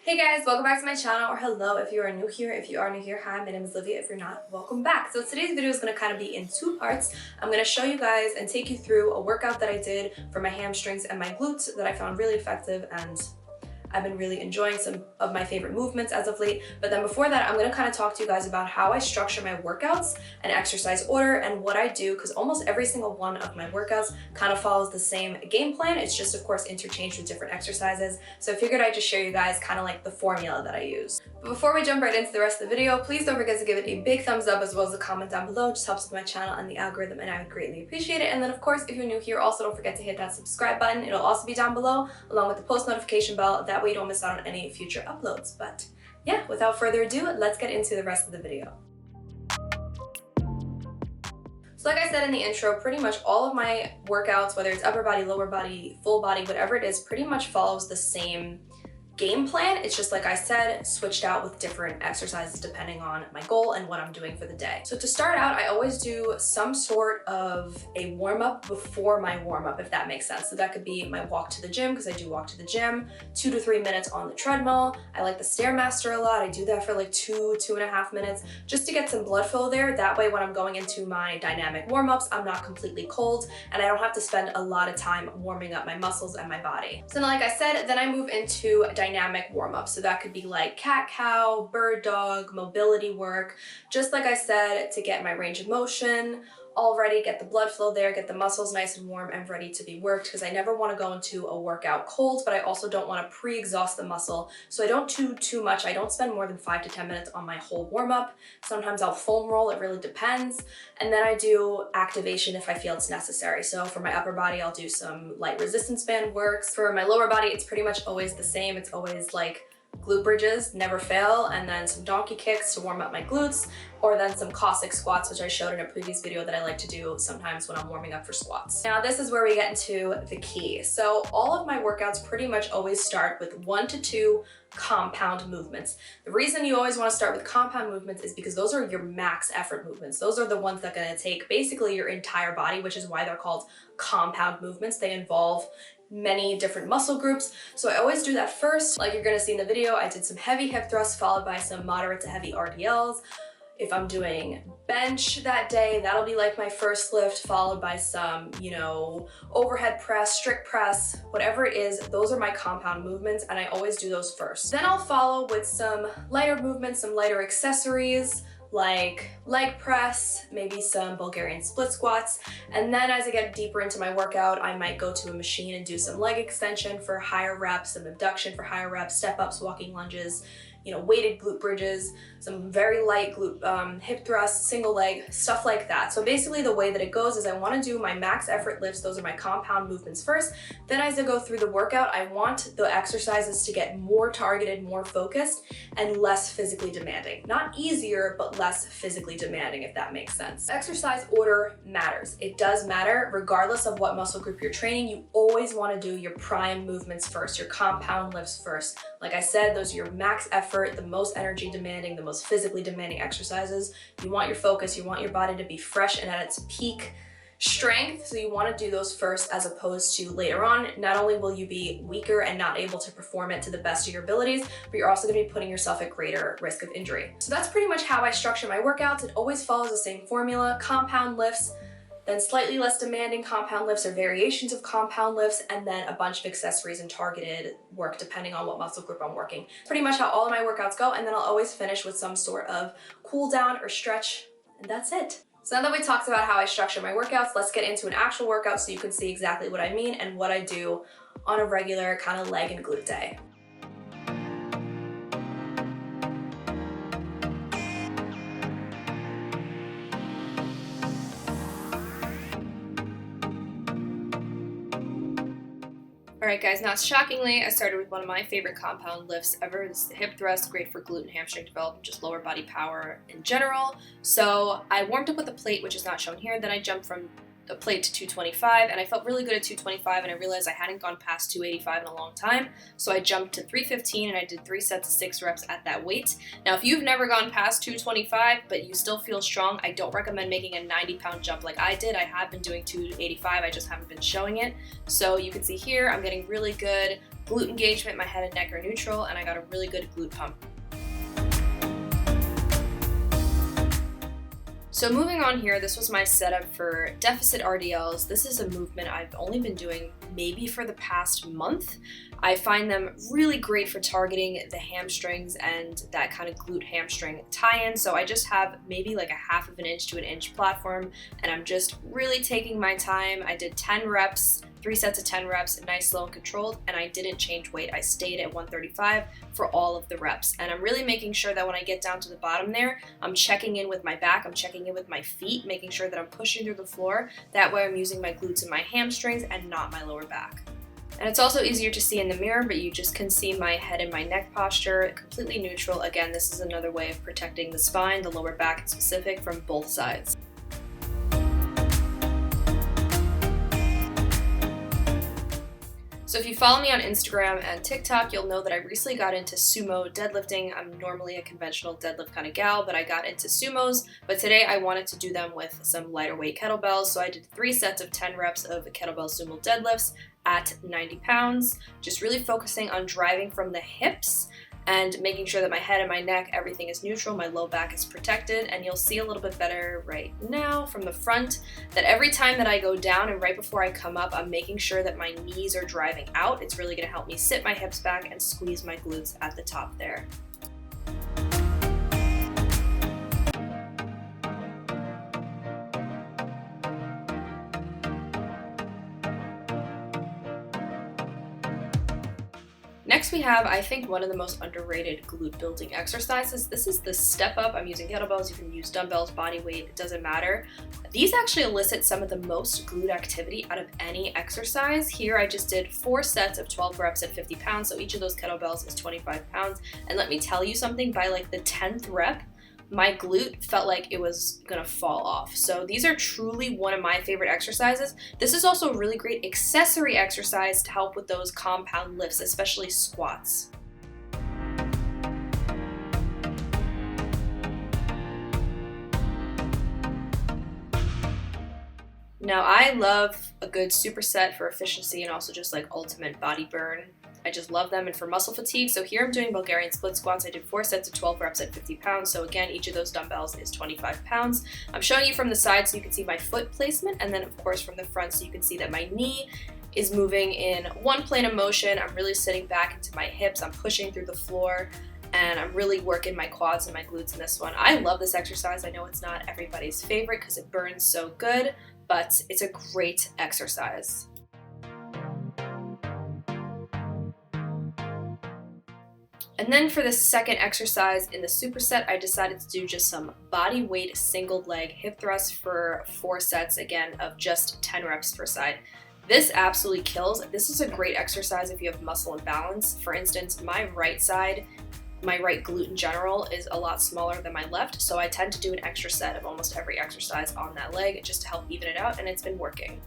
Hey guys, welcome back to my channel, or hello if you are new here. If you are new here, hi, my name is Livia. If you're not, welcome back. So today's video is going to kind of be in two parts. I'm going to show you guys and take you through a workout that I did for my hamstrings and my glutes that I found really effective, and I've been really enjoying some of my favorite movements as of late. But then before that, I'm going to kind of talk to you guys about how I structure my workouts and exercise order and what I do, because almost every single one of my workouts kind of follows the same game plan. It's just, of course, interchanged with different exercises. So I figured I'd just share you guys kind of like the formula that I use. But before we jump right into the rest of the video, please don't forget to give it a big thumbs up as well as a comment down below. It just helps with my channel and the algorithm, and I would greatly appreciate it. And then, of course, if you're new here, also don't forget to hit that subscribe button. It'll also be down below along with the post notification bell. That way you don't miss out on any future uploads. But yeah, without further ado, let's get into the rest of the video. So like I said in the intro, pretty much all of my workouts, whether it's upper body, lower body, full body, whatever it is, pretty much follows the same game plan. It's just, like I said, switched out with different exercises depending on my goal and what I'm doing for the day. So to start out, I always do some sort of a warm-up before my warm-up, if that makes sense. So that could be my walk to the gym, because I do walk to the gym, 2 to 3 minutes on the treadmill. I like the Stairmaster a lot. I do that for like 2.5 minutes, just to get some blood flow there. That way when I'm going into my dynamic warm-ups, I'm not completely cold and I don't have to spend a lot of time warming up my muscles and my body. So like I said, then I move into dynamic warm-up. So that could be like cat-cow, bird dog, mobility work, just like I said, to get my range of motion all ready, get the blood flow there, get the muscles nice and warm and ready to be worked, because I never want to go into a workout cold, but I also don't want to pre-exhaust the muscle. So I don't do too much. I don't spend more than 5 to 10 minutes on my whole warm-up. Sometimes I'll foam roll, it really depends. And then I do activation if I feel it's necessary. So for my upper body, I'll do some light resistance band works. For my lower body, it's pretty much always the same. It's always like glute bridges, never fail, and then some donkey kicks to warm up my glutes, or then some Cossack squats, which I showed in a previous video that I like to do sometimes when I'm warming up for squats. Now this is where we get into the key. So all of my workouts pretty much always start with 1 to 2 compound movements. The reason you always want to start with compound movements is because those are your max effort movements. Those are the ones that are going to take basically your entire body, which is why they're called compound movements. They involve many different muscle groups. So I always do that first. Like you're gonna see in the video, I did some heavy hip thrusts followed by some moderate to heavy RDLs. If I'm doing bench that day, that'll be like my first lift, followed by some, overhead press, strict press, whatever it is. Those are my compound movements, and I always do those first. Then I'll follow with some lighter movements, some lighter accessories, like leg press, maybe some Bulgarian split squats. And then as I get deeper into my workout, I might go to a machine and do some leg extension for higher reps, some abduction for higher reps, step ups, walking lunges, weighted glute bridges, some very light glute hip thrusts, single leg, stuff like that. So basically the way that it goes is I want to do my max effort lifts. Those are my compound movements first. Then as I go through the workout, I want the exercises to get more targeted, more focused, and less physically demanding. Not easier, but less physically demanding, if that makes sense. Exercise order matters. It does matter regardless of what muscle group you're training. You always want to do your prime movements first, your compound lifts first. Like I said, those are your max effort, the most energy demanding, the most physically demanding exercises. You want your focus, you want your body to be fresh and at its peak strength, so you want to do those first as opposed to later on. Not only will you be weaker and not able to perform it to the best of your abilities, but you're also going to be putting yourself at greater risk of injury. So that's pretty much how I structure my workouts. It always follows the same formula: compound lifts, then slightly less demanding compound lifts or variations of compound lifts, and then a bunch of accessories and targeted work depending on what muscle group I'm working. Pretty much how all of my workouts go, and then I'll always finish with some sort of cool down or stretch, and that's it. So now that we talked about how I structure my workouts, let's get into an actual workout so you can see exactly what I mean and what I do on a regular kind of leg and glute day. Alright guys, now shockingly, I started with one of my favorite compound lifts ever. This is the hip thrust, great for glute and hamstring development, just lower body power in general. So I warmed up with a plate, which is not shown here. Then I jumped from a plate to 225, and I felt really good at 225, and I realized I hadn't gone past 285 in a long time, so I jumped to 315 and I did 3 sets of 6 reps at that weight. Now if you've never gone past 225 but you still feel strong, I don't recommend making a 90-pound jump like I did. I have been doing 285, I just haven't been showing it. So you can see here I'm getting really good glute engagement, my head and neck are neutral, and I got a really good glute pump. So moving on here, this was my setup for deficit RDLs. This is a movement I've only been doing maybe for the past month. I find them really great for targeting the hamstrings and that kind of glute hamstring tie-in. So I just have maybe like a 1/2 inch to 1 inch platform, and I'm just really taking my time. I did 10 reps, 3 sets of 10 reps, nice, slow, and controlled, and I didn't change weight. I stayed at 135 for all of the reps. And I'm really making sure that when I get down to the bottom there, I'm checking in with my back, I'm checking in with my feet, making sure that I'm pushing through the floor. That way I'm using my glutes and my hamstrings and not my lower back. And it's also easier to see in the mirror, but you just can see my head and my neck posture completely neutral. Again, this is another way of protecting the spine, the lower back in specific, from both sides. So if you follow me on Instagram and TikTok, you'll know that I recently got into sumo deadlifting. I'm normally a conventional deadlift kind of gal, but I got into sumos. But today I wanted to do them with some lighter weight kettlebells. So I did 3 sets of 10 reps of kettlebell sumo deadlifts at 90 pounds, just really focusing on driving from the hips and making sure that my head and my neck, everything is neutral, my low back is protected, and you'll see a little bit better right now from the front that every time that I go down and right before I come up, I'm making sure that my knees are driving out. It's really gonna help me sit my hips back and squeeze my glutes at the top there. Next we have, I think, one of the most underrated glute building exercises. This is the step up. I'm using kettlebells, you can use dumbbells, body weight, it doesn't matter. These actually elicit some of the most glute activity out of any exercise. Here I just did 4 sets of 12 reps at 50 pounds, so each of those kettlebells is 25 pounds. And let me tell you something, by like the 10th rep, my glute felt like it was gonna fall off. So these are truly one of my favorite exercises. This is also a really great accessory exercise to help with those compound lifts, especially squats. Now I love a good superset for efficiency and also just like ultimate body burn. I just love them, and for muscle fatigue, so here I'm doing Bulgarian split squats. I did 4 sets of 12 reps at 50 pounds. So again, each of those dumbbells is 25 pounds. I'm showing you from the side so you can see my foot placement, and then of course from the front so you can see that my knee is moving in one plane of motion. I'm really sitting back into my hips. I'm pushing through the floor, and I'm really working my quads and my glutes in this one. I love this exercise. I know it's not everybody's favorite because it burns so good, but it's a great exercise. And then for the second exercise in the superset, I decided to do just some body weight single leg hip thrusts for 4 sets, again, of just 10 reps per side. This absolutely kills. This is a great exercise if you have muscle imbalance. For instance, my right side, my right glute in general, is a lot smaller than my left, so I tend to do an extra set of almost every exercise on that leg just to help even it out, and it's been working.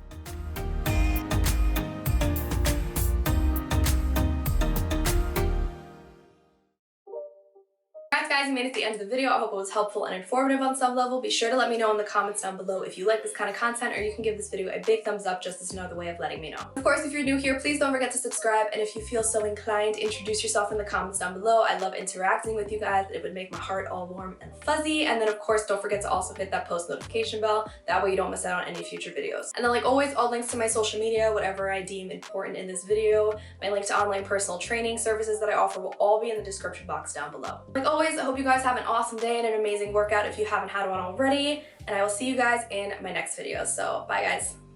Guys, you made it to the end of the video. I hope it was helpful and informative on some level. Be sure to let me know in the comments down below if you like this kind of content, or you can give this video a big thumbs up just as another way of letting me know. Of course, if you're new here, please don't forget to subscribe, and if you feel so inclined, introduce yourself in the comments down below. I love interacting with you guys. It would make my heart all warm and fuzzy. And then of course, don't forget to also hit that post notification bell. That way you don't miss out on any future videos. And then like always, all links to my social media, whatever I deem important in this video, my link to online personal training services that I offer will all be in the description box down below. Like always, I hope you guys have an awesome day and an amazing workout if you haven't had one already, and I will see you guys in my next video. So bye guys.